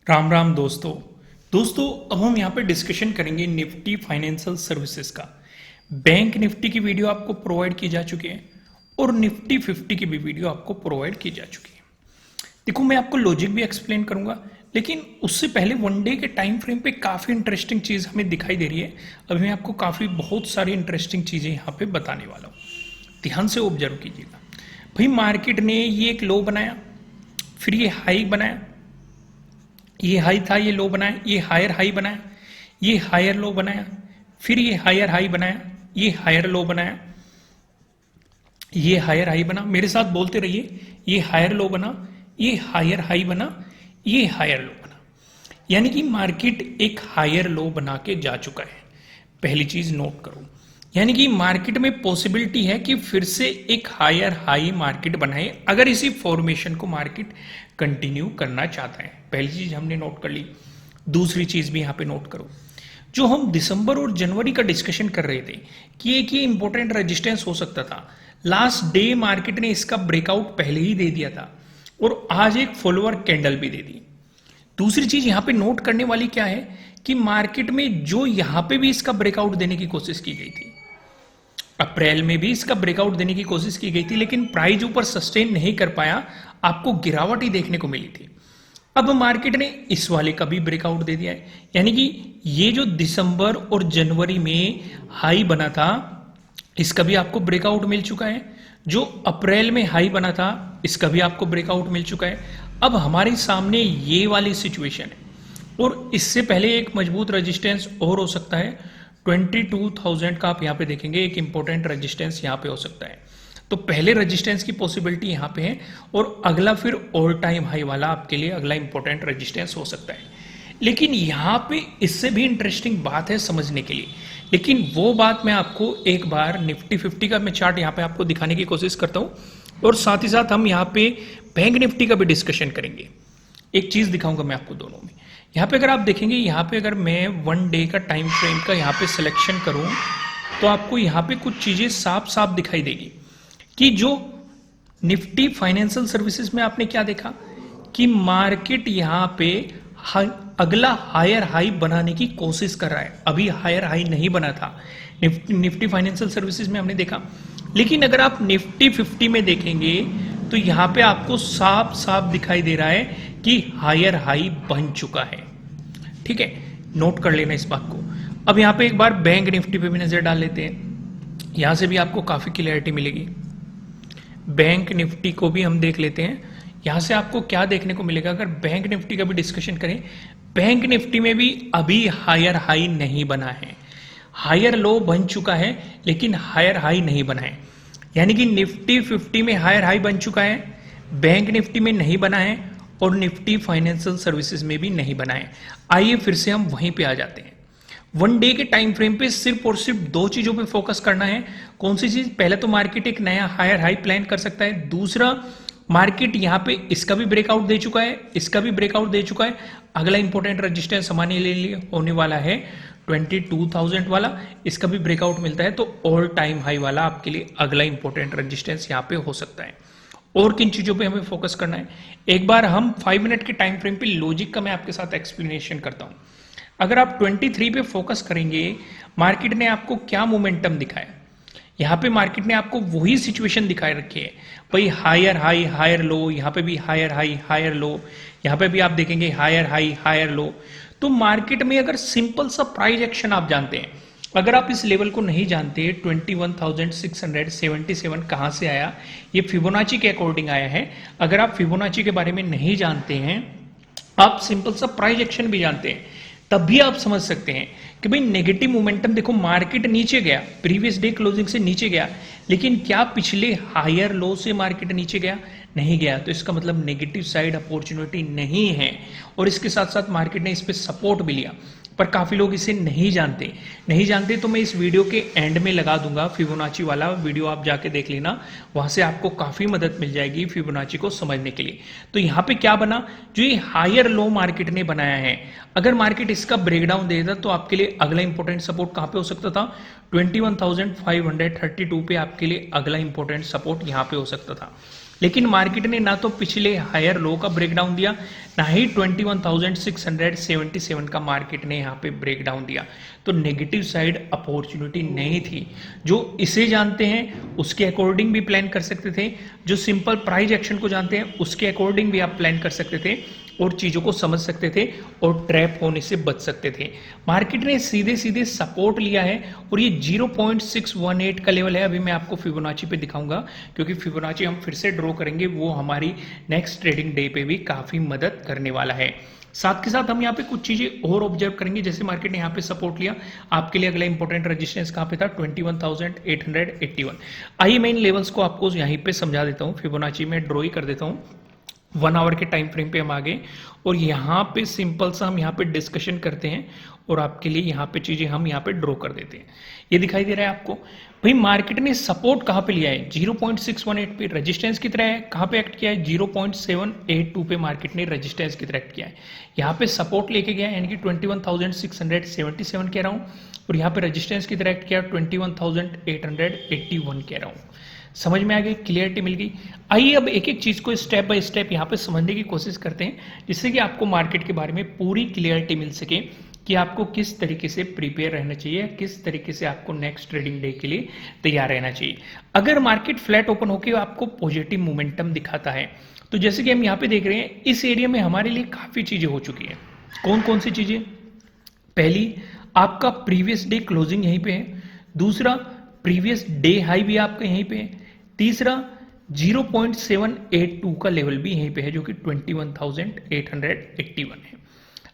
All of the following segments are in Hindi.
राम राम दोस्तों अब हम यहाँ पे डिस्कशन करेंगे निफ्टी फाइनेंशियल सर्विसेज का। बैंक निफ्टी की वीडियो आपको प्रोवाइड की जा चुकी है और निफ्टी 50 की भी वीडियो आपको प्रोवाइड की जा चुकी है। देखो, मैं आपको लॉजिक भी एक्सप्लेन करूंगा, लेकिन उससे पहले वन डे के टाइम फ्रेम पे काफ़ी इंटरेस्टिंग चीज़ हमें दिखाई दे रही है। अभी मैं आपको बहुत सारी इंटरेस्टिंग चीज़ें यहाँ पे बताने वाला हूँ, ध्यान से ऑब्जर्व कीजिएगा। भाई, मार्केट ने ये एक लो बनाया, फिर ये हाई बनाया, ये हाई था, ये लो बनाया, ये हायर हाई बनाया, ये हायर लो बनाया, फिर ये हायर हाई बनाया, ये हायर लो बनाया, ये हायर हाई बना। मेरे साथ बोलते रहिए, ये हायर लो बना, ये हायर हाई बना, ये हायर लो बना। यानी कि मार्केट एक हायर लो बना के जा चुका है। पहली चीज नोट करो, यानी कि मार्केट में पॉसिबिलिटी है कि फिर से एक हायर हाई मार्केट बनाए, अगर इसी फॉर्मेशन को मार्केट कंटिन्यू करना चाहता है। पहली चीज हमने नोट कर ली। दूसरी चीज भी यहां पे नोट करो, जो हम दिसंबर और जनवरी का डिस्कशन कर रहे थे कि एक ये इंपॉर्टेंट रेजिस्टेंस हो सकता था। लास्ट डे मार्केट ने इसका ब्रेकआउट पहले ही दे दिया था और आज एक फॉलोअर कैंडल भी दे दी। दूसरी चीज यहां पे नोट करने वाली क्या है कि मार्केट में जो यहां पे भी इसका ब्रेकआउट देने की कोशिश की गई थी, अप्रैल में भी इसका ब्रेकआउट देने की कोशिश की गई थी, लेकिन प्राइस ऊपर सस्टेन नहीं कर पाया, आपको गिरावट ही देखने को मिली थी। अब मार्केट ने इस वाले का भी ब्रेकआउट दे दिया है, यानी कि ये जो दिसंबर और जनवरी में हाई बना था, इसका भी आपको ब्रेकआउट मिल चुका है। जो अप्रैल में हाई बना था, इसका भी आपको ब्रेकआउट मिल चुका है। अब हमारे सामने ये वाली सिचुएशन है और इससे पहले एक मजबूत रेजिस्टेंस और हो सकता है। 22,000 का आप यहाँ पे देखेंगे, एक इंपॉर्टेंट रेजिस्टेंस यहाँ पे हो सकता है। तो पहले रेजिस्टेंस की पॉसिबिलिटी यहाँ पे है और अगला फिर ऑल टाइम हाई वाला आपके लिए अगला इंपॉर्टेंट रेजिस्टेंस हो सकता है। लेकिन यहाँ पे इससे भी इंटरेस्टिंग बात है समझने के लिए, लेकिन वो बात मैं आपको एक बार निफ्टी 50 का मैं चार्ट यहाँ पे आपको दिखाने की कोशिश करता हूँ और साथ ही साथ हम यहाँ पे बैंक निफ्टी का भी डिस्कशन करेंगे। एक चीज दिखाऊंगा मैं आपको दोनों में। यहाँ पे अगर आप देखेंगे, यहाँ पे अगर मैं वन डे का टाइम फ्रेम का यहाँ पे सिलेक्शन करूं तो आपको यहाँ पे कुछ चीजें साफ साफ दिखाई देगी कि जो निफ्टी फाइनेंशियल सर्विसेज में आपने क्या देखा कि मार्केट यहाँ पे अगला हायर हाई बनाने की कोशिश कर रहा है। अभी हायर हाई नहीं बना था निफ्टी फाइनेंशियल सर्विसेज में, हमने देखा। लेकिन अगर आप निफ्टी 50 में देखेंगे तो यहाँ पे आपको साफ साफ दिखाई दे रहा है कि हायर हाई बन चुका है। ठीक है, नोट कर लेना इस बात को। अब यहाँ पे एक बार बैंक निफ्टी पे भी नजर डाल लेते हैं, यहां से भी आपको काफी क्लियरिटी मिलेगी। बैंक निफ्टी को भी हम देख लेते हैं, यहां से आपको क्या देखने को मिलेगा। अगर बैंक निफ्टी का भी डिस्कशन करें, बैंक निफ्टी में भी अभी हायर हाई नहीं बना है, हायर लो बन चुका है लेकिन हायर हाई नहीं बना है। यानी कि निफ्टी 50 में हायर हाई बन चुका है, बैंक निफ्टी में नहीं बना है और निफ्टी फाइनेंशियल सर्विसेज में भी नहीं बना है। आइए फिर से हम वहीं पे आ जाते हैं। वन डे के टाइम फ्रेम पे सिर्फ और सिर्फ दो चीजों पे फोकस करना है। कौन सी चीज? पहले तो मार्केट एक नया हायर हाई प्लान कर सकता है। दूसरा, मार्केट यहां पे इसका भी ब्रेकआउट दे चुका है, इसका भी ब्रेकआउट दे चुका है। अगला इंपॉर्टेंट रजिस्टेंस हमारे लिए होने वाला है 22,000 वाला, इसका भी ब्रेकआउट मिलता है तो ऑल टाइम हाई वाला आपके लिए अगला इंपॉर्टेंट रजिस्टेंस यहाँ पे हो सकता है। और किन चीजों पे हमें फोकस करना है, एक बार हम 5 मिनट के टाइम फ्रेम पे लॉजिक का मैं आपके साथ एक्सप्लेनेशन करता हूं। अगर आप 23 पे फोकस करेंगे, मार्केट ने आपको क्या मोमेंटम दिखाया। यहां पे मार्केट ने आपको वही सिचुएशन दिखाई रखी है भाई, हायर हाई हायर लो, यहां पे भी हायर हाई हायर लो, यहां पे भी आप देखेंगे हायर हाई हायर लो। तो मार्केट में अगर सिंपल सा प्राइस एक्शन आप जानते हैं, अगर आप इस लेवल को नहीं जानते, 21,677 कहां से आया, ये फिबोनाची के अकॉर्डिंग आया है। अगर आप फिबोनाची के बारे में नहीं जानते हैं, आप सिंपल सा प्राइस एक्शन भी जानते हैं, तब भी आप समझ सकते हैं कि भाई नेगेटिव मोमेंटम। देखो, मार्केट नीचे गया, प्रीवियस डे क्लोजिंग से नीचे गया, लेकिन क्या पिछले हायर लो से मार्केट नीचे गया? नहीं गया। तो इसका मतलब नेगेटिव साइड अपॉर्चुनिटी नहीं है और इसके साथ साथ मार्केट ने इस पे सपोर्ट भी लिया। पर काफी लोग इसे नहीं जानते तो मैं इस वीडियो के एंड में लगा दूंगा फिबोनाची वाला वीडियो, आप जाके देख लेना, वहां से आपको काफी मदद मिल जाएगी फिबोनाची को समझने के लिए। तो यहाँ पे क्या बना, जो ये हायर लो मार्केट ने बनाया है, अगर मार्केट इसका ब्रेकडाउन देता तो आपके लिए अगला इंपॉर्टेंट सपोर्ट कहां पे हो सकता था? 21,532 पे आपके लिए अगला इंपॉर्टेंट सपोर्ट यहाँ पे हो सकता था, लेकिन मार्केट ने ना तो पिछले हायर लो का ब्रेकडाउन दिया, ना ही 21,677 का मार्केट ने यहाँ पे ब्रेकडाउन दिया। तो नेगेटिव साइड अपॉर्चुनिटी नहीं थी। जो इसे जानते हैं उसके अकॉर्डिंग भी प्लान कर सकते थे, जो सिंपल प्राइस एक्शन को जानते हैं उसके अकॉर्डिंग भी आप प्लान कर सकते थे और चीजों को समझ सकते थे और ट्रैप होने से बच सकते थे। मार्केट ने सीधे सीधे सपोर्ट लिया है और ये 0.618 का लेवल है। अभी मैं आपको फिबोनाची पे दिखाऊंगा, क्योंकि फिबोनाची हम फिर से ड्रॉ करेंगे, वो हमारी नेक्स्ट ट्रेडिंग डे पे भी काफी मदद करने वाला है। साथ के साथ हम यहाँ पे कुछ चीजें और ऑब्जर्व करेंगे। जैसे मार्केट ने यहाँ पे सपोर्ट लिया, आपके लिए अगला इंपॉर्टेंट रेजिस्टेंस कहाँ पे था, 21,881। आइए मैं इन लेवल्स को आपको यहीं पे समझा देता हूँ। फिबोनाची में ड्रॉ ही कर देता हूँ। 1 आवर के टाइम फ्रेम पे हम आ गए और यहाँ पे सिंपल सा हम यहाँ पे डिस्कशन करते हैं और आपके लिए यहाँ पे चीजें हम यहाँ पे ड्रॉ कर देते हैं। ये दिखाई दे रहा है आपको भाई, मार्केट ने सपोर्ट कहाँ पे लिया है, 0.618 पे। रेजिस्टेंस की तरह है, कहाँ पे एक्ट किया है, 0.782 पे मार्केट ने रेजिस्टेंस की तरह एक्ट किया है। यहाँ पे सपोर्ट लेके गया है, यानी कि 21,677 कह रहा हूँ, और यहाँ पे रेजिस्टेंस की तरह एक्ट किया 21,881 कह रहा हूँ। समझ में आ गई, क्लियरिटी मिल गई। आइए अब एक एक चीज को स्टेप बाय स्टेप यहाँ पे समझने की कोशिश करते हैं, जिससे कि आपको मार्केट के बारे में पूरी क्लियरिटी मिल सके कि आपको किस तरीके से प्रिपेयर रहना चाहिए, किस तरीके से आपको नेक्स्ट ट्रेडिंग डे के लिए तैयार रहना चाहिए। अगर मार्केट फ्लैट ओपन होकर आपको पॉजिटिव मोमेंटम दिखाता है, तो जैसे कि हम यहाँ पे देख रहे हैं, इस एरिया में हमारे लिए काफी चीजें हो चुकी है। कौन कौन सी चीजें, पहली आपका प्रीवियस डे क्लोजिंग यहीं पे है, दूसरा प्रीवियस डे हाई भी आपका यहीं पे है, तीसरा 0.782 का लेवल भी यहीं पे है, जो कि 21,881 है।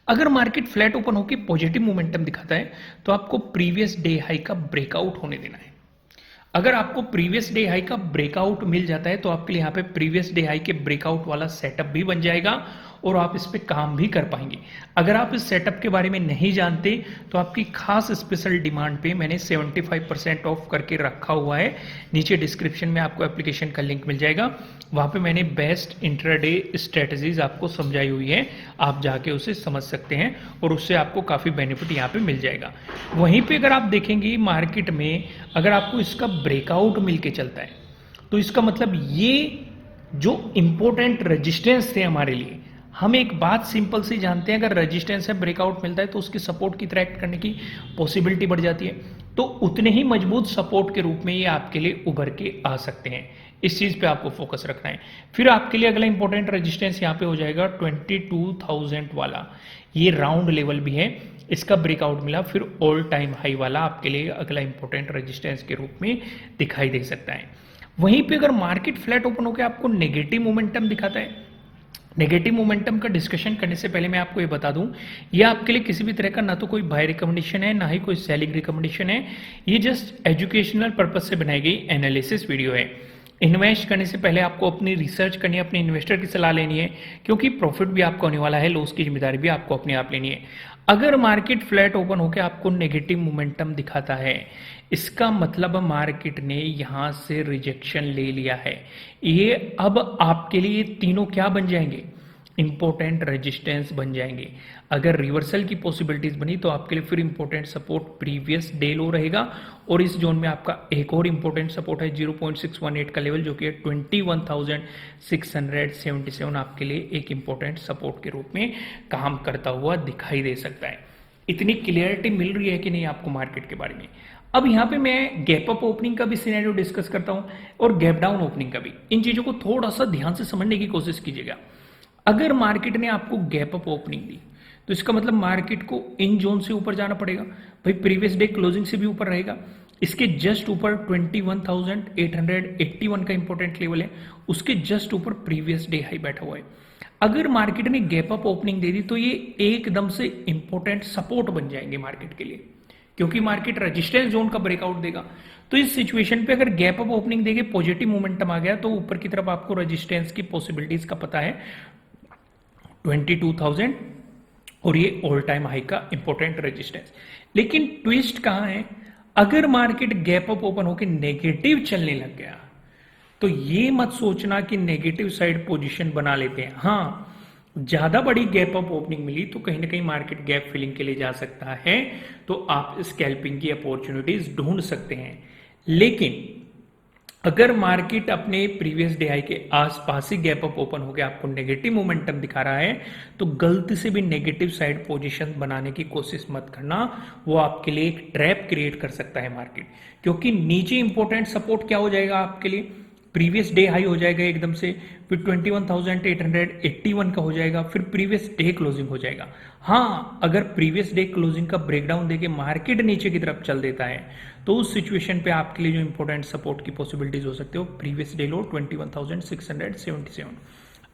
अगर मार्केट फ्लैट ओपन होकर पॉजिटिव मोमेंटम दिखाता है, तो आपको प्रीवियस डे हाई का ब्रेकआउट होने देना है। अगर आपको प्रीवियस डे हाई का ब्रेकआउट मिल जाता है, तो आपके लिए यहाँ पे प्रीवियस डे हाई के ब्रेकआउट वाला सेटअप भी बन जाएगा और आप इस पे काम भी कर पाएंगे। अगर आप इस सेटअप के बारे में नहीं जानते, तो आपकी खास स्पेशल डिमांड पे मैंने 75% ऑफ करके रखा हुआ है। नीचे डिस्क्रिप्शन में आपको एप्लीकेशन का लिंक मिल जाएगा, वहां पे मैंने बेस्ट इंट्राडे स्ट्रेटजीज आपको समझाई हुई है। आप जाके उसे समझ सकते हैं और उससे आपको काफी बेनिफिट यहाँ पे मिल जाएगा। वहीं पे अगर आप देखेंगे मार्केट में, अगर आपको इसका ब्रेकआउट मिलके चलता है, तो इसका मतलब ये जो इंपॉर्टेंट रेजिस्टेंस थे हमारे लिए, हम एक बात सिंपल सी जानते हैं, अगर रेजिस्टेंस है ब्रेकआउट मिलता है तो उसकी सपोर्ट की तरह एक्ट करने की पॉसिबिलिटी बढ़ जाती है। तो उतने ही मजबूत सपोर्ट के रूप में ये आपके लिए उभर के आ सकते हैं। इस चीज पे आपको फोकस रखना है। फिर आपके लिए अगला इंपॉर्टेंट रेजिस्टेंस यहाँ पे हो जाएगा 22,000 वाला, ये राउंड लेवल भी है, इसका ब्रेकआउट मिला, फिर ऑल टाइम हाई वाला आपके लिए अगला इंपॉर्टेंट रेजिस्टेंस के रूप में दिखाई दे सकता है। वहीं पे अगर मार्केट फ्लैट ओपन होकर आपको नेगेटिव मोमेंटम दिखाता है, नेगेटिव मोमेंटम का डिस्कशन करने से पहले मैं आपको ये बता दूं, ये आपके लिए किसी भी तरह का ना तो कोई बाय रिकमेंडेशन है, ना ही कोई सेलिंग रिकमेंडेशन है। ये जस्ट एजुकेशनल पर्पज से बनाई गई एनालिसिस वीडियो है। इन्वेस्ट करने से पहले आपको अपनी रिसर्च करनी है, अपने इन्वेस्टर की सलाह लेनी है, क्योंकि प्रॉफिट भी आपका होने वाला है, लॉस की जिम्मेदारी भी आपको अपने आप लेनी है। अगर मार्केट फ्लैट ओपन होकर आपको नेगेटिव मोमेंटम दिखाता है, इसका मतलब मार्केट ने यहां से रिजेक्शन ले लिया है। ये अब आपके लिए तीनों क्या बन जाएंगे, इंपॉर्टेंट रेजिस्टेंस बन जाएंगे। अगर रिवर्सल की पॉसिबिलिटीज बनी तो आपके लिए फिर इंपॉर्टेंट सपोर्ट प्रीवियस डे लो रहेगा, और इस जोन में आपका एक और इंपॉर्टेंट सपोर्ट है 0.618 का लेवल, जो कि 21,677 आपके लिए एक इंपॉर्टेंट सपोर्ट के रूप में काम करता हुआ दिखाई दे सकता है। इतनी क्लियरिटी मिल रही है कि नहीं आपको मार्केट के बारे में। अब यहाँ पे मैं गैप अप ओपनिंग का भी सिनेरियो डिस्कस करता हूं और गैप डाउन ओपनिंग का भी। इन चीजों को थोड़ा सा ध्यान से समझने की कोशिश कीजिएगा। अगर मार्केट ने आपको गैप अप ओपनिंग दी, तो इसका मतलब मार्केट को इन जोन से ऊपर जाना पड़ेगा। भाई प्रीवियस डे क्लोजिंग से भी ऊपर रहेगा, इसके जस्ट ऊपर 21,881 का इंपॉर्टेंट लेवल है, उसके जस्ट ऊपर प्रीवियस डे हाई बैठा हुआ है। अगर मार्केट ने गैप अप ओपनिंग दे दी, तो ये एकदम से इंपॉर्टेंट सपोर्ट बन जाएंगे मार्केट के लिए, क्योंकि मार्केट रेजिस्टेंस जोन का ब्रेकआउट देगा। तो इस सिचुएशन पे अगर गैप अप ओपनिंग देके पॉजिटिव मोमेंटम आ गया, तो ऊपर की तरफ आपको रेजिस्टेंस की पॉसिबिलिटीज का पता है 22,000, और ये ऑल टाइम हाई का इंपॉर्टेंट रेजिस्टेंस। लेकिन ट्विस्ट कहां है, अगर मार्केट गैप अप ओपन होकर नेगेटिव चलने लग गया, तो ये मत सोचना कि नेगेटिव साइड पोजीशन बना लेते हैं। हाँ, ज्यादा बड़ी गैप अप ओपनिंग मिली तो कहीं ना कहीं मार्केट गैप फिलिंग के लिए जा सकता है, तो आप स्कैल्पिंग की अपॉर्चुनिटीज ढूंढ सकते हैं। लेकिन अगर मार्केट अपने प्रीवियस डे हाई के आसपास ही गैप अप ओपन हो गया, आपको नेगेटिव मोमेंटम दिखा रहा है, तो गलती से भी नेगेटिव साइड पोजीशन बनाने की कोशिश मत करना। वो आपके लिए एक ट्रैप क्रिएट कर सकता है मार्केट, क्योंकि नीचे इंपॉर्टेंट सपोर्ट क्या हो जाएगा आपके लिए, प्रीवियस डे हाई हो जाएगा एकदम से, फिर 21,881 का हो जाएगा, फिर प्रीवियस डे क्लोजिंग हो जाएगा। हाँ, अगर प्रीवियस डे क्लोजिंग का ब्रेकडाउन देके मार्केट नीचे की तरफ चल देता है, तो उस सिचुएशन पे आपके लिए जो इंपॉर्टेंट सपोर्ट की पॉसिबिलिटीज हो सकती है वो प्रीवियस डे लो 21,677।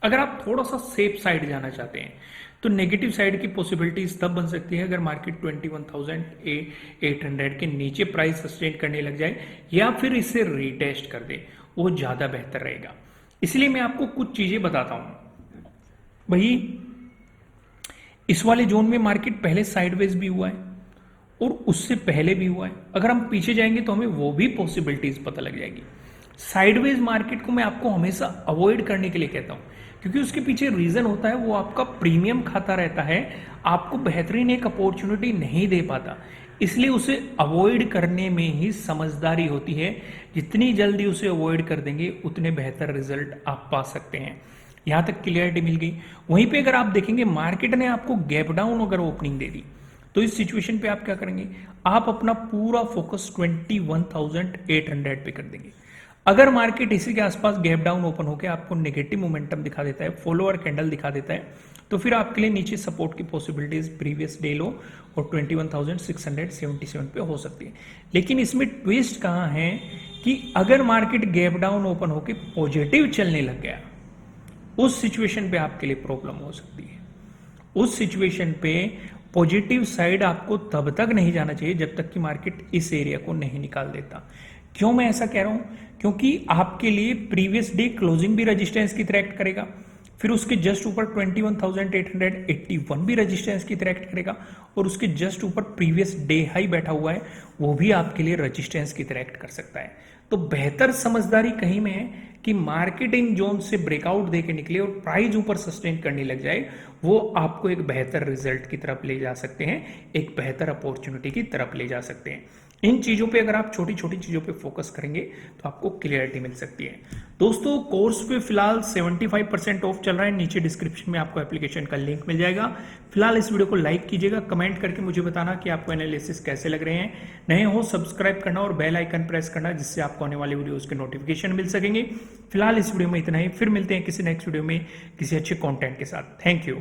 अगर आप थोड़ा सा सेफ साइड जाना चाहते हैं तो नेगेटिव साइड की पॉसिबिलिटीज तब बन सकती है अगर मार्केट 21,800 के नीचे प्राइस सस्टेन करने लग जाए या फिर इसे रीटेस्ट कर दे, वो ज्यादा बेहतर रहेगा। इसलिए मैं आपको कुछ चीजें बताता हूं भाई। इस वाले जोन में मार्केट पहले साइडवेज भी हुआ है और उससे पहले भी हुआ है। अगर हम पीछे जाएंगे तो हमें वो भी पॉसिबिलिटीज पता लग जाएगी। साइडवेज मार्केट को मैं आपको हमेशा अवॉइड करने के लिए कहता हूं, क्योंकि उसके पीछे रीजन होता है वो आपका प्रीमियम खाता रहता है, आपको बेहतरीन एक अपॉर्चुनिटी नहीं दे पाता। इसलिए उसे अवॉइड करने में ही समझदारी होती है। जितनी जल्दी उसे अवॉइड कर देंगे उतने बेहतर रिजल्ट आप पा सकते हैं। यहां तक क्लियरिटी मिल गई। वहीं पे अगर आप देखेंगे मार्केट ने आपको गैप डाउन अगर ओपनिंग दे दी, तो इस सिचुएशन पे आप क्या करेंगे, आप अपना पूरा फोकस 21,800 पे कर देंगे। अगर मार्केट इसी के आसपास गैप डाउन ओपन होकर आपको नेगेटिव मोमेंटम दिखा देता है, फॉलोअर कैंडल दिखा देता है, तो फिर आपके लिए नीचे सपोर्ट की पॉसिबिलिटीज प्रीवियस डे लो और 21,677 पे हो सकती है। लेकिन इसमें ट्विस्ट कहां है कि अगर मार्केट गैप डाउन ओपन होकर पॉजिटिव चलने लग गया, उस सिचुएशन पे आपके लिए प्रॉब्लम हो सकती है। उस सिचुएशन पे पॉजिटिव साइड आपको तब तक नहीं जाना चाहिए जब तक कि मार्केट इस एरिया को नहीं निकाल देता। क्यों मैं ऐसा कह रहा हूं, क्योंकि आपके लिए प्रीवियस डे क्लोजिंग भी रेजिस्टेंस की तरह एक्ट करेगा, फिर उसके जस्ट ऊपर 21,881 भी रेजिस्टेंस की तरह एक्ट करेगा, और उसके जस्ट ऊपर प्रीवियस डे हाई बैठा हुआ है वो भी आपके लिए रेजिस्टेंस की तरह एक्ट कर सकता है। तो बेहतर समझदारी कहीं में है कि मार्केट इन जोन से ब्रेकआउट देके निकले और प्राइस ऊपर सस्टेन करने लग जाए, वो आपको एक बेहतर रिजल्ट की तरफ ले जा सकते हैं, एक बेहतर अपॉर्चुनिटी की तरफ ले जा सकते हैं। इन चीजों पे अगर आप छोटी छोटी चीजों पे फोकस करेंगे तो आपको क्लियरिटी मिल सकती है। दोस्तों, कोर्स पे फिलहाल 75% ऑफ चल रहा है, नीचे डिस्क्रिप्शन में आपको एप्लीकेशन का लिंक मिल जाएगा। फिलहाल इस वीडियो को लाइक कीजिएगा, कमेंट करके मुझे बताना कि आपको एनालिसिस कैसे लग रहे हैं। नए हो सब्सक्राइब करना और बेल आइकन प्रेस करना, जिससे आपको आने वाले वीडियोस के नोटिफिकेशन मिल सकेंगे। फिलहाल इस वीडियो में इतना ही, फिर मिलते हैं किसी नेक्स्ट वीडियो में किसी अच्छे कंटेंट के साथ। Thank you.